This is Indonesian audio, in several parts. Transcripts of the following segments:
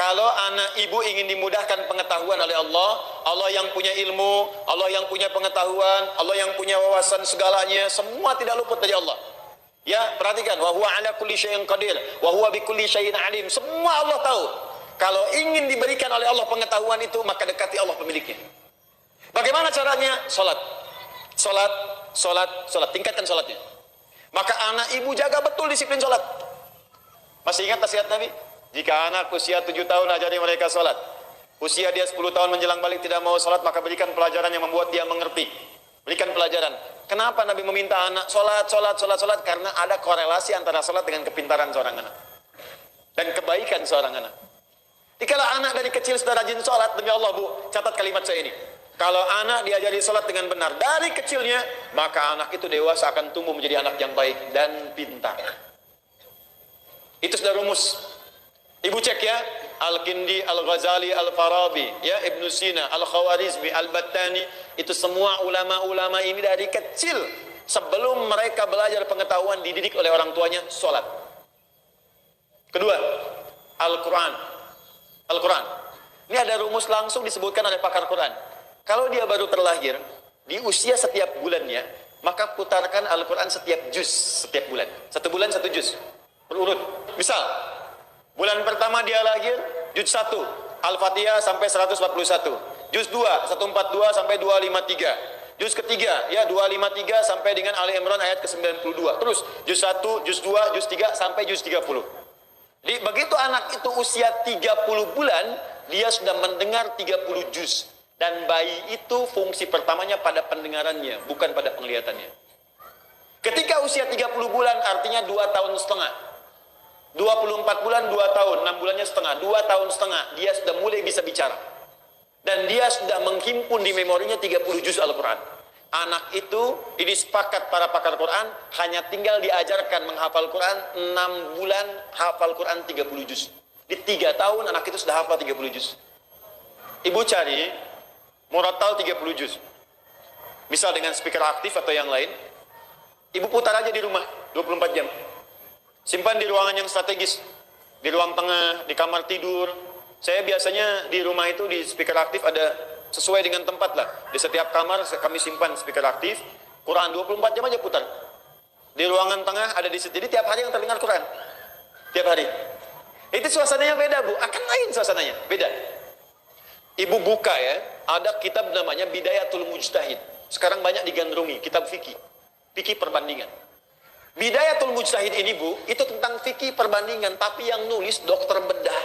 Kalau anak ibu ingin dimudahkan pengetahuan oleh Allah, Allah yang punya ilmu, Allah yang punya pengetahuan, Allah yang punya wawasan segalanya, semua tidak luput dari Allah. Ya, perhatikan, wa huwa ala kulli syai'in qadir, wa huwa bi kulli syai'in alim. Semua Allah tahu. Kalau ingin diberikan oleh Allah pengetahuan itu, maka dekati Allah pemiliknya. Bagaimana caranya? Salat. Salat, salat, salat. Tingkatkan salatnya. Maka anak ibu jaga betul disiplin salat. Masih ingat nasihat Nabi? Jika anak usia 7 tahun ajari mereka salat. Usia dia 10 tahun menjelang balik tidak mau salat, maka berikan pelajaran yang membuat dia mengerti. Berikan pelajaran. Kenapa Nabi meminta anak salat, salat, salat, salat? Karena ada korelasi antara salat dengan kepintaran seorang anak. Dan kebaikan seorang anak. Jikalau anak dari kecil sudah rajin salat, demi Allah Bu, catat kalimat saya ini. Kalau anak diajari salat dengan benar dari kecilnya, maka anak itu dewasa akan tumbuh menjadi anak yang baik dan pintar. Itu sudah rumus. Ibu cek ya, Al-Kindi, Al-Ghazali, Al-Farabi, ya, Ibn Sina, Al-Khawarizmi, Al-Battani, itu semua ulama-ulama ini dari kecil sebelum mereka belajar pengetahuan dididik oleh orang tuanya salat. Kedua, Al-Quran. Al-Quran. Ini ada rumus langsung disebutkan oleh pakar Quran. Kalau dia baru terlahir, di usia setiap bulannya, maka putarkan Al-Quran setiap juz, setiap bulan. 1 bulan 1 juz. Berurut. Misal, bulan pertama dia lahir, juz 1, Al-Fatihah sampai 141. Juz 2, 142 sampai 253. Juz ketiga, ya 253 sampai dengan Ali Imran ayat ke-92. Terus, juz 1, juz 2, juz 3 sampai juz 30. Jadi, begitu anak itu usia 30 bulan, dia sudah mendengar 30 juz. Dan bayi itu fungsi pertamanya pada pendengarannya, bukan pada penglihatannya. Ketika usia 30 bulan, artinya 2 tahun setengah. 24 bulan 2 tahun, 6 bulannya setengah, 2 tahun setengah, dia sudah mulai bisa bicara. Dan dia sudah menghimpun di memorinya 30 juz Al-Quran. Anak itu, ini sepakat para pakar Quran, hanya tinggal diajarkan menghafal Quran 6 bulan, hafal Quran 30 juz. Di 3 tahun anak itu sudah hafal 30 juz. Ibu cari murattal 30 juz. Misal dengan speaker aktif atau yang lain, ibu putar aja di rumah 24 jam. Simpan di ruangan yang strategis, di ruang tengah, di kamar tidur. Saya biasanya di rumah itu di speaker aktif ada sesuai dengan tempat lah. Di setiap kamar kami simpan speaker aktif, Quran 24 jam aja putar. Di ruangan tengah ada di situ. Jadi tiap hari yang terdengar Quran. Tiap hari. Itu suasananya beda Bu, akan lain suasananya, beda. Ibu buka ya, ada kitab namanya Bidayatul Mujtahid. Sekarang banyak digandrungi, kitab fikih. Fikih perbandingan. Bidayatul Mujtahid ini Bu, itu tentang fikih perbandingan, tapi yang nulis dokter bedah.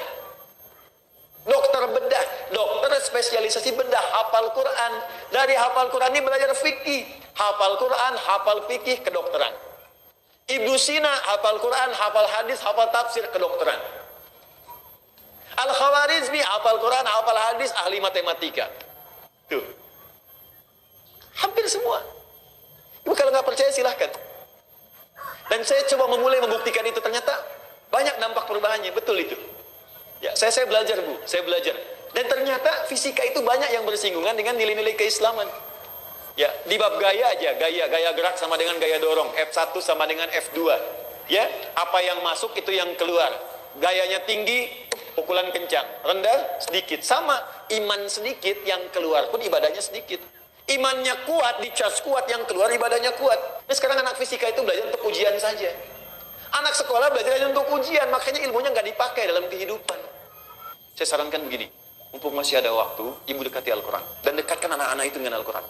Dokter bedah, dokter spesialisasi bedah, hafal Quran. Dari hafal Quran ini belajar fikih. Hafal Quran, hafal fikih, kedokteran. Ibnu Sina, hafal Quran, hafal hadis, hafal tafsir, kedokteran. Al-Khawarizmi, hafal Quran, hafal hadis, ahli matematika. Tuh. Hampir semua. Ibu kalau nggak percaya silahkan. Dan saya coba memulai membuktikan itu, ternyata banyak dampak perubahannya, betul itu. Ya, saya belajar Bu, saya belajar. Dan ternyata fisika itu banyak yang bersinggungan dengan nilai-nilai keislaman. Ya, di bab gaya aja, gaya gerak sama dengan gaya dorong, F1 sama dengan F2. Ya, apa yang masuk itu yang keluar. Gayanya tinggi, pukulan kencang, rendah sedikit. Sama, iman sedikit yang keluar pun ibadahnya sedikit. Imannya kuat, dicas kuat, yang keluar ibadahnya kuat. Nah, sekarang anak fisika itu belajar untuk ujian saja. Anak sekolah belajar hanya untuk ujian, makanya ilmunya nggak dipakai dalam kehidupan. Saya sarankan begini, mumpung masih ada waktu, ibu dekati Al-Quran. Dan dekatkan anak-anak itu dengan Al-Quran.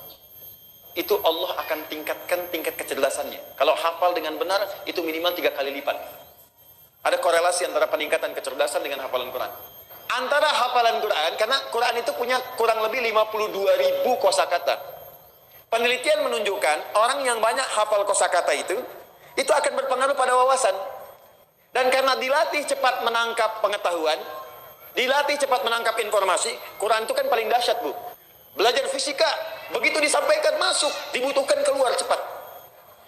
Itu Allah akan tingkatkan tingkat kecerdasannya. Kalau hafal dengan benar, itu minimal 3 kali lipat. Ada korelasi antara peningkatan kecerdasan dengan hafalan Quran. Antara hafalan Quran, karena Quran itu punya kurang lebih 52.000 kosakata. Penelitian menunjukkan orang yang banyak hafal kosakata itu akan berpengaruh pada wawasan. Dan karena dilatih cepat menangkap pengetahuan, dilatih cepat menangkap informasi, Quran itu kan paling dahsyat Bu. Belajar fisika, begitu disampaikan masuk, dibutuhkan keluar cepat.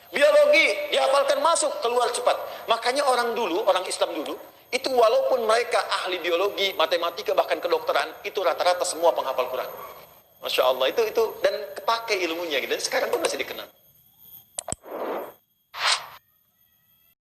Biologi, dihafalkan masuk, keluar cepat. Makanya orang dulu, orang Islam dulu, itu walaupun mereka ahli biologi, matematika, bahkan kedokteran, itu rata-rata semua penghafal Quran. Masya Allah, itu dan kepake ilmunya gitu. Dan sekarang pun masih dikenal.